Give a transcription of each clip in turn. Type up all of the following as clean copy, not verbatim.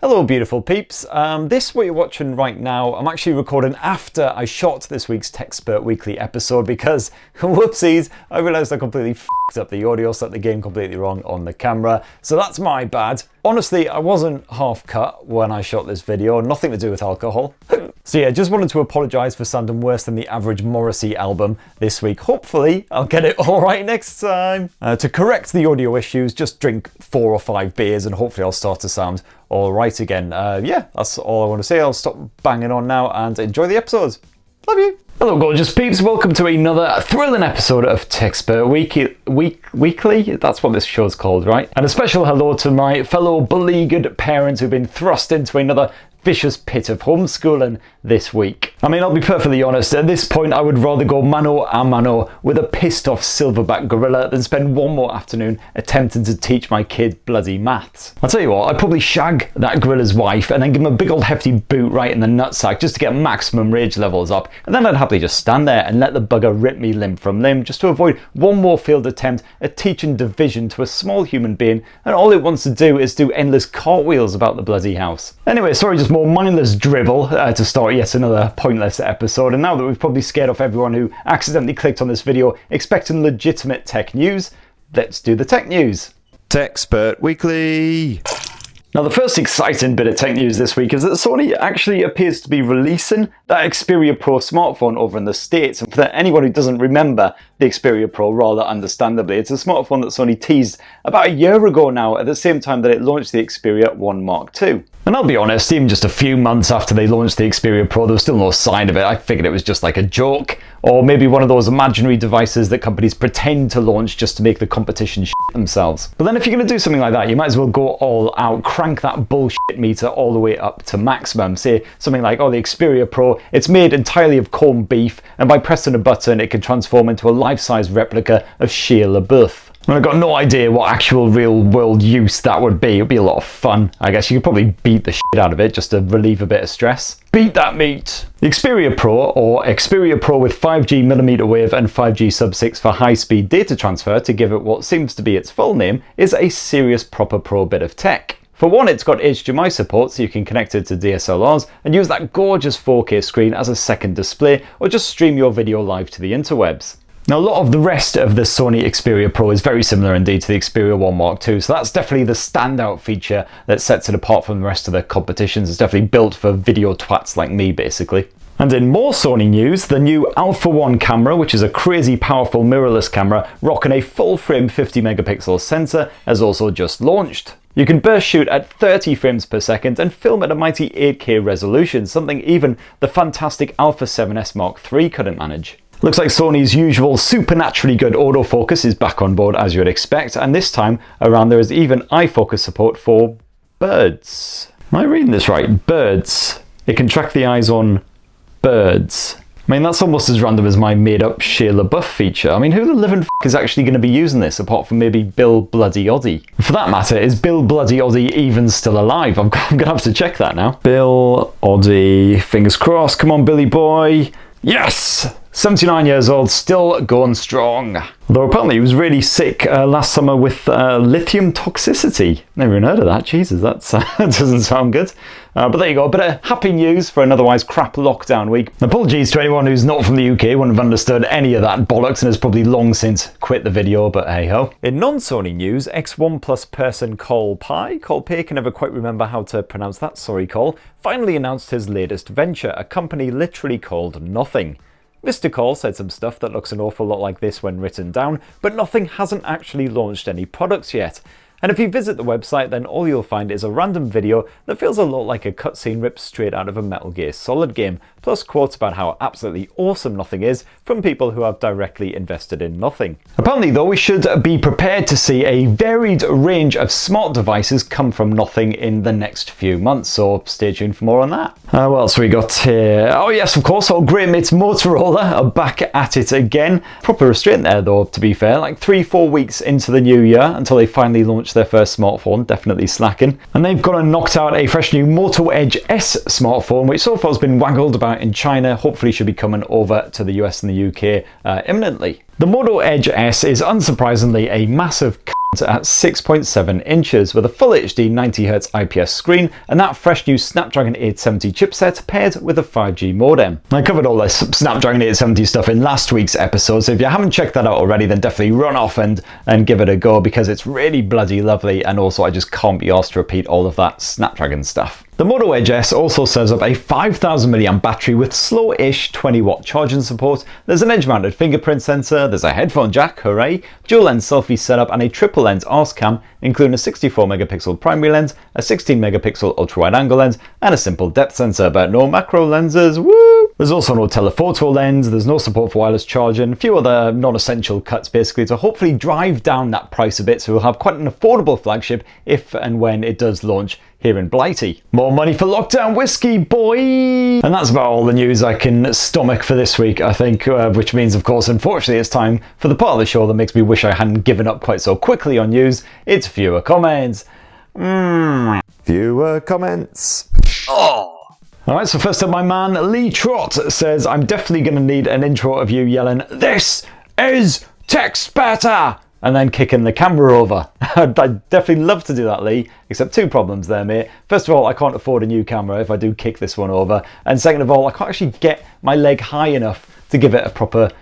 Hello beautiful peeps, this what you're watching right now, I'm actually recording after I shot this week's Spurt Weekly episode because, whoopsies, I realised I completely f***ed up the audio, set the game completely wrong on the camera, so that's my bad. Honestly, I wasn't half cut when I shot this video, nothing to do with alcohol. So yeah, just wanted to apologise for sounding worse than the average Morrissey album this week. Hopefully, I'll get it all right next time. To correct the audio issues, just drink 4 or 5 beers and hopefully I'll start to sound all right again. Yeah, that's all I want to say. I'll stop banging on now and enjoy the episodes. Love you. Hello gorgeous peeps, welcome to another thrilling episode of Spurt Weekly, that's what this show's called, right? And a special hello to my fellow beleaguered parents who've been thrust into another vicious pit of homeschooling this week. I mean, I'll be perfectly honest, at this point I would rather go mano a mano with a pissed off silverback gorilla than spend one more afternoon attempting to teach my kid bloody maths. I'll tell you what, I'd probably shag that gorilla's wife and then give him a big old hefty boot right in the nutsack just to get maximum rage levels up, and then I'd happily just stand there and let the bugger rip me limb from limb just to avoid one more failed attempt at teaching division to a small human being, and all it wants to do is do endless cartwheels about the bloody house. Anyway, sorry, just more mindless drivel to start yet another pointless episode, and now that we've probably scared off everyone who accidentally clicked on this video expecting legitimate tech news, let's do the tech news. Spurt Weekly. Now the first exciting bit of tech news this week is that Sony actually appears to be releasing that Xperia Pro smartphone over in the States, and for anyone who doesn't remember the Xperia Pro, rather understandably, it's a smartphone that Sony teased about a year ago now at the same time that it launched the Xperia One Mark II. And I'll be honest, even just a few months after they launched the Xperia Pro, there was still no sign of it. I figured it was just like a joke, or maybe one of those imaginary devices that companies pretend to launch just to make the competition shit themselves. But then if you're going to do something like that, you might as well go all out, crank that bullshit meter all the way up to maximum. Say something like, oh, the Xperia Pro, it's made entirely of corned beef, and by pressing a button it can transform into a life-size replica of Shia LaBeouf. I've got no idea what actual real-world use that would be. It would be a lot of fun. I guess you could probably beat the shit out of it just to relieve a bit of stress. Beat that meat! The Xperia Pro, or Xperia Pro with 5G millimeter wave and 5G sub-6 for high-speed data transfer, to give it what seems to be its full name, is a serious proper pro bit of tech. For one, it's got HDMI support, so you can connect it to DSLRs and use that gorgeous 4K screen as a second display, or just stream your video live to the interwebs. Now, a lot of the rest of the Sony Xperia Pro is very similar indeed to the Xperia One Mark II, so that's definitely the standout feature that sets it apart from the rest of the competitions. It's definitely built for video twats like me, basically. And in more Sony news, the new Alpha One camera, which is a crazy powerful mirrorless camera rocking a full-frame 50 megapixel sensor, has also just launched. You can burst shoot at 30 frames per second and film at a mighty 8K resolution, something even the fantastic Alpha 7S Mark III couldn't manage. Looks like Sony's usual supernaturally good autofocus is back on board as you would expect, and this time around there is even eye focus support for birds. Am I reading this right? Birds. It can track the eyes on birds. I mean, that's almost as random as my made-up Shia LaBeouf feature. I mean, who the living f*** is actually going to be using this, apart from maybe Bill Bloody Oddie? For that matter, is Bill Bloody Oddie even still alive? I'm going to have to check that now. Bill Oddie, fingers crossed, come on Billy boy. Yes! 79 years old, still going strong. Although apparently he was really sick last summer with lithium toxicity. Never even heard of that. Jesus, that doesn't sound good. But there you go, a bit of happy news for an otherwise crap lockdown week. Apologies to anyone who's not from the UK, wouldn't have understood any of that bollocks and has probably long since quit the video, but hey ho. In non-Sony news, X1+ person Carl Pei can never quite remember how to pronounce that, sorry Carl, finally announced his latest venture, a company literally called Nothing. Mr. Cole said some stuff that looks an awful lot like this when written down, but Nothing hasn't actually launched any products yet. And if you visit the website, then all you'll find is a random video that feels a lot like a cutscene ripped straight out of a Metal Gear Solid game, plus quotes about how absolutely awesome Nothing is from people who have directly invested in Nothing. Apparently though, we should be prepared to see a varied range of smart devices come from Nothing in the next few months, so stay tuned for more on that. What else we got here? Oh yes, of course, our great mates Motorola are back at it again. Proper restraint there though, to be fair, like 3-4 weeks into the new year until they finally launched their first smartphone, definitely slacking. And they've gone and knocked out a fresh new Moto Edge S smartphone, which so far has been waggled about in China, hopefully should be coming over to the US and the UK imminently. The Moto Edge S is unsurprisingly a massive at 6.7 inches with a full HD 90Hz IPS screen and that fresh new Snapdragon 870 chipset paired with a 5G modem. I covered all this Snapdragon 870 stuff in last week's episode, so if you haven't checked that out already, then definitely run off and give it a go because it's really bloody lovely, and also I just can't be asked to repeat all of that Snapdragon stuff. The Moto Edge S also serves up a 5000 mAh battery with slow-ish 20-watt charging support. There's an edge-mounted fingerprint sensor, there's a headphone jack, hooray, dual-lens selfie setup and a triple-lens ARS cam, including a 64 megapixel primary lens, a 16 megapixel ultra-wide angle lens, and a simple depth sensor, but no macro lenses, woo! There's also no telephoto lens, there's no support for wireless charging, a few other non-essential cuts basically to hopefully drive down that price a bit so we'll have quite an affordable flagship if and when it does launch here in Blighty. More money for lockdown whiskey, boy! And that's about all the news I can stomach for this week, I think, which means, of course, unfortunately, it's time for the part of the show that makes me wish I hadn't given up quite so quickly on news. It's viewer comments. Viewer comments. Oh! Alright, so first up, my man Lee Trott says, I'm definitely going to need an intro of you yelling, "This is TechSpurter!" and then kicking the camera over. I'd definitely love to do that, Lee, except two problems there, mate. First of all, I can't afford a new camera if I do kick this one over, and second of all, I can't actually get my leg high enough to give it a proper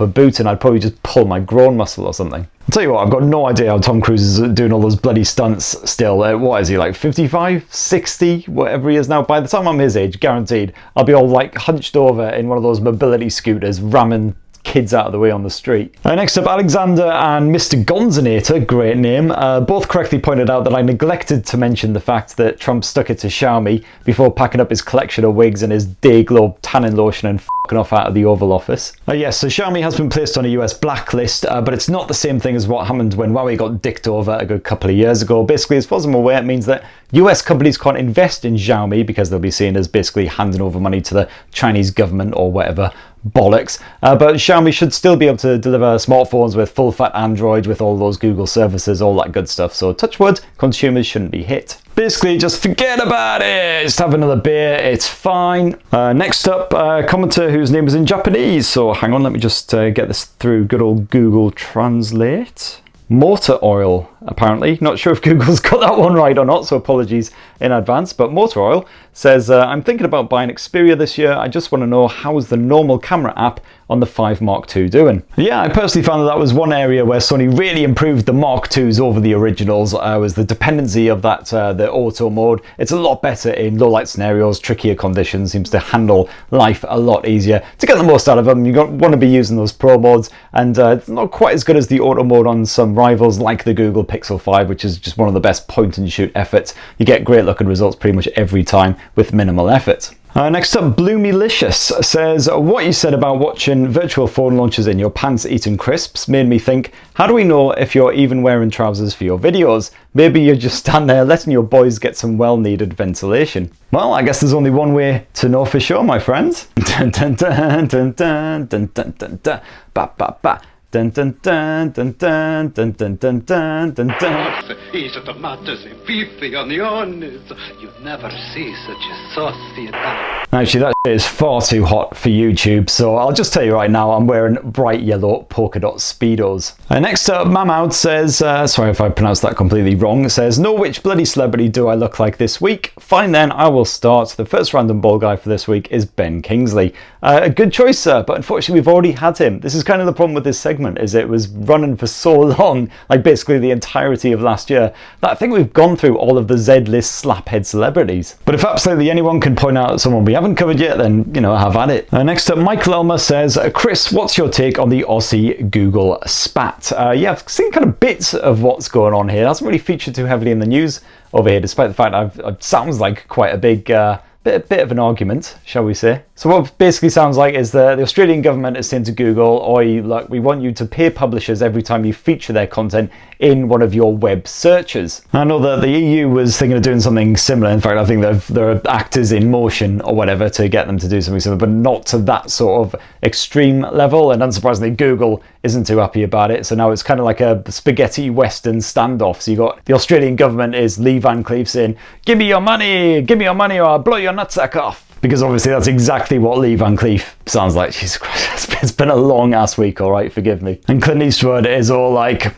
boot, and I'd probably just pull my groin muscle or something. I'll tell you what, I've got no idea how Tom Cruise is doing all those bloody stunts still. What is he, like 55, 60, whatever he is now? By the time I'm his age, guaranteed, I'll be all like hunched over in one of those mobility scooters, ramming kids out of the way on the street. Next up, Alexander and Mr. Gonzinator, great name, both correctly pointed out that I neglected to mention the fact that Trump stuck it to Xiaomi before packing up his collection of wigs and his Dayglow tanning lotion and f***ing off out of the Oval Office. Yes, so Xiaomi has been placed on a US blacklist, but it's not the same thing as what happened when Huawei got dicked over a good couple of years ago. Basically, as far as I'm aware, it means that US companies can't invest in Xiaomi because they'll be seen as basically handing over money to the Chinese government or whatever bollocks, but Xiaomi should still be able to deliver smartphones with full fat Android with all those Google services, all that good stuff, so touch wood, consumers shouldn't be hit. Basically, just forget about it, just have another beer, it's fine. Next up, a commenter whose name is in Japanese, so hang on, let me just get this through good old Google Translate. Motor oil, apparently. Not sure if Google's got that one right or not, so apologies in advance. But Motor Oil says, I'm thinking about buying Xperia this year. I just want to know, how's the normal camera app on the 5 Mark II doing? Yeah, I personally found that was one area where Sony really improved the Mark IIs over the originals, was the dependency of that, the auto mode. It's a lot better in low light scenarios, trickier conditions, seems to handle life a lot easier. To get the most out of them, you want to be using those pro modes, and it's not quite as good as the auto mode on some rivals like the Google Pixel 5, which is just one of the best point and shoot efforts. You get great looking results pretty much every time with minimal effort. Next up, Bloomylicious says, what you said about watching virtual phone launches in your pants eating crisps made me think, how do we know if you're even wearing trousers for your videos? Maybe you just stand there letting your boys get some well-needed ventilation. Well, I guess there's only one way to know for sure, my friends. Dun dun dun dun dun dun dun dun dun ba ba ba. Dun dun dun dun dun dun dun dun dun dun dun. Eat tomatoes and beefy onions. You never see such a saucy attack. Actually, that is far too hot for YouTube, so I'll just tell you right now, I'm wearing bright yellow polka dot Speedos. Next up, Mamoud says, sorry if I pronounced that completely wrong, says, know which bloody celebrity do I look like this week? Fine then, I will start. The first random ball guy for this week is Ben Kingsley. A good choice, sir, but unfortunately we've already had him. This is kind of the problem with this segment, is it was running for so long, like basically the entirety of last year, that I think we've gone through all of the Z-list slaphead celebrities. But if absolutely anyone can point out someone we haven't covered yet, then, you know, have at it. Next up, Michael Elmer says, Chris, what's your take on the Aussie Google spat? Yeah, I've seen kind of bits of what's going on here. It hasn't really featured too heavily in the news over here, despite the fact it sounds like quite a big bit of an argument, shall we say. So what it basically sounds like is that the Australian government is saying to Google, oi, look, we want you to pay publishers every time you feature their content in one of your web searches. I know that the EU was thinking of doing something similar. In fact, I think there are actors in motion or whatever to get them to do something similar, but not to that sort of extreme level. And unsurprisingly, Google isn't too happy about it. So now it's kind of like a spaghetti western standoff. So you got the Australian government is Lee Van Cleef saying, give me your money, or I'll blow your nutsack off. Because obviously that's exactly what Lee Van Cleef sounds like. Jesus Christ, it's been a long ass week, all right, forgive me. And Clint Eastwood is all like,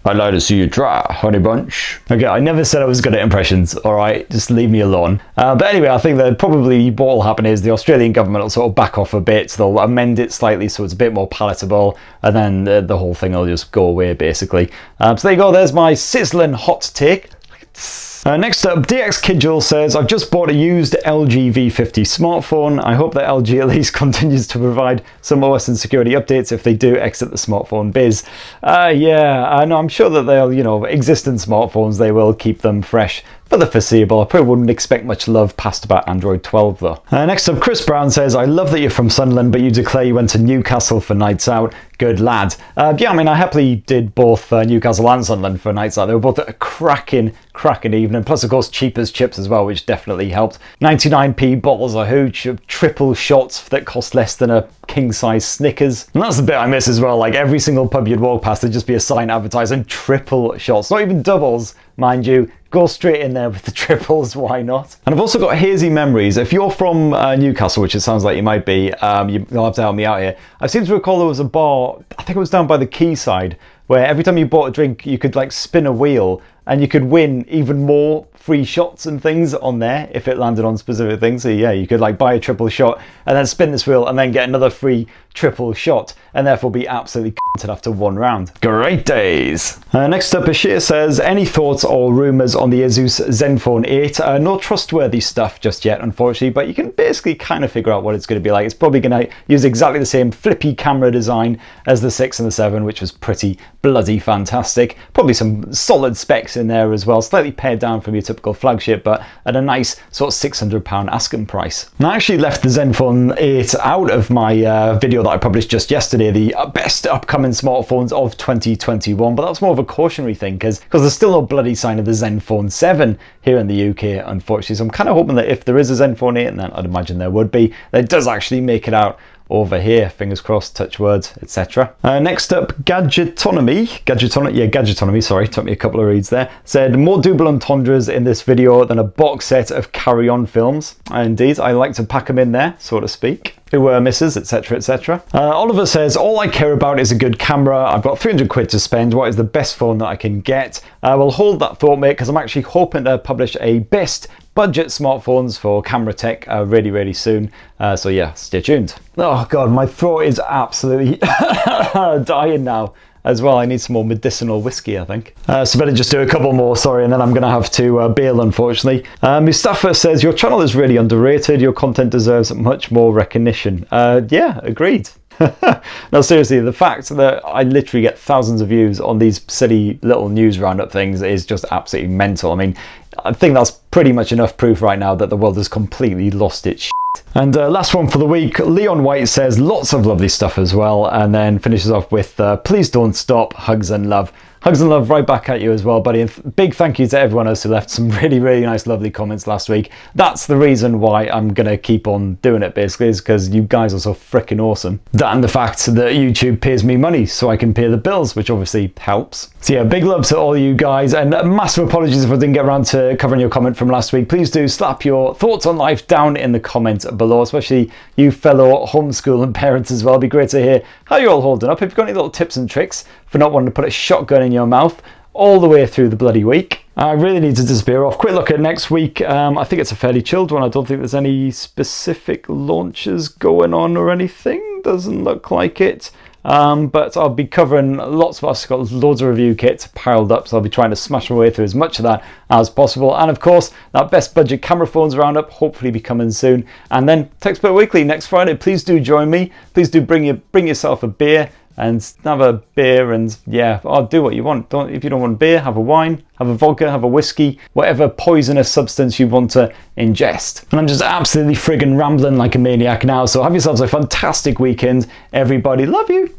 I'd like to see you try, honey bunch. Okay, I never said I was good at impressions, alright? Just leave me alone. But anyway, I think that probably what will happen is the Australian government will sort of back off a bit. They'll amend it slightly so it's a bit more palatable, and then the whole thing will just go away, basically. So there you go, there's my sizzling hot take. Next up, DX Kidgel says, I've just bought a used LG V50 smartphone. I hope that LG at least continues to provide some OS and security updates if they do exit the smartphone biz. Yeah, no, I'm sure that they'll, existing smartphones, they will keep them fresh for the foreseeable. I probably wouldn't expect much love past about Android 12 though. Next up, Chris Brown says, I love that you're from Sunderland, but you declare you went to Newcastle for nights out. Good lad. Yeah, I mean, I happily did both Newcastle and Sunderland for nights out. They were both a cracking evening. Plus, of course, cheap as chips as well, which definitely helped. 99p bottles of hooch, triple shots that cost less than a king-size Snickers. And that's the bit I miss as well. Like, every single pub you'd walk past, there'd just be a sign advertising triple shots. Not even doubles, mind you. Go straight in there with the triples, why not? And I've also got hazy memories. If you're from Newcastle, which it sounds like you might be, you'll have to help me out here. I seem to recall there was a bar, I think it was down by the quayside, where every time you bought a drink, you could like spin a wheel and you could win even more free shots and things on there if it landed on specific things. So yeah, you could like buy a triple shot and then spin this wheel and then get another free triple shot and therefore be absolutely c***ed after one round. Great days. Next up, Ashir says, any thoughts or rumours on the Asus Zenfone 8? No trustworthy stuff just yet, unfortunately, but you can basically kind of figure out what it's going to be like. It's probably going to use exactly the same flippy camera design as the 6 and the 7, which was pretty bloody fantastic. Probably some solid specs in there as well, slightly pared down from your typical flagship, but at a nice sort of £600 asking price. And I actually left the Zenfone 8 out of my video that I published just yesterday, the best upcoming smartphones of 2021, but that was more of a cautionary thing because there's still no bloody sign of the Zenfone 7 here in the UK, unfortunately. So I'm kind of hoping that if there is a Zenfone 8, and then I'd imagine there would be, that it does actually make it out over here, fingers crossed, touch words, etc. Next up, Gadgetonomy, sorry, took me a couple of reads there, said, more double entendres in this video than a box set of Carry On films. Indeed, I like to pack them in there, so to speak. Who were misses, etc, etc. Oliver says, all I care about is a good camera. I've got 300 quid to spend. What is the best phone that I can get? Well, hold that thought, mate, because I'm actually hoping to publish a best budget smartphones for camera tech really soon. So yeah, stay tuned. Oh God, my throat is absolutely dying now. As well, I need some more medicinal whiskey, I think. So better just do a couple more, sorry, and then I'm gonna have to bail, unfortunately. Mustafa says, your channel is really underrated. Your content deserves much more recognition. Yeah, agreed. No, seriously, the fact that I literally get thousands of views on these silly little news roundup things is just absolutely mental. I mean, I think that's pretty much enough proof right now that the world has completely lost its shit. And last one for the week, Leon White says, lots of lovely stuff as well, and then finishes off with, please don't stop, hugs and love. Hugs and love right back at you as well, buddy. And big thank you to everyone else who left some really nice, lovely comments last week. That's the reason why I'm going to keep on doing it, basically, is because you guys are so freaking awesome. That and the fact that YouTube pays me money so I can pay the bills, which obviously helps. So yeah, big love to all you guys, and massive apologies if I didn't get around to covering your comment from last week. Please do slap your thoughts on life down in the comments below, especially you fellow homeschooling parents as well. It'd be great to hear how you're all holding up. If you've got any little tips and tricks for not wanting to put a shotgun in your mouth all the way through the bloody week. I really need to disappear off. Quick look at next week. I think it's a fairly chilled one. I don't think there's any specific launches going on or anything. Doesn't look like it. But I'll be covering lots of us. Got loads of review kits piled up, so I'll be trying to smash my way through as much of that as possible. And of course, that best budget camera phones roundup hopefully be coming soon. And then Techspert Weekly next Friday. Please do join me. Please do bring yourself a beer and have a beer, and yeah, I'll do what you want. If you don't want beer, have a wine, have a vodka, have a whiskey, whatever poisonous substance you want to ingest. And I'm just absolutely friggin' rambling like a maniac now, so have yourselves a fantastic weekend, everybody. Love you.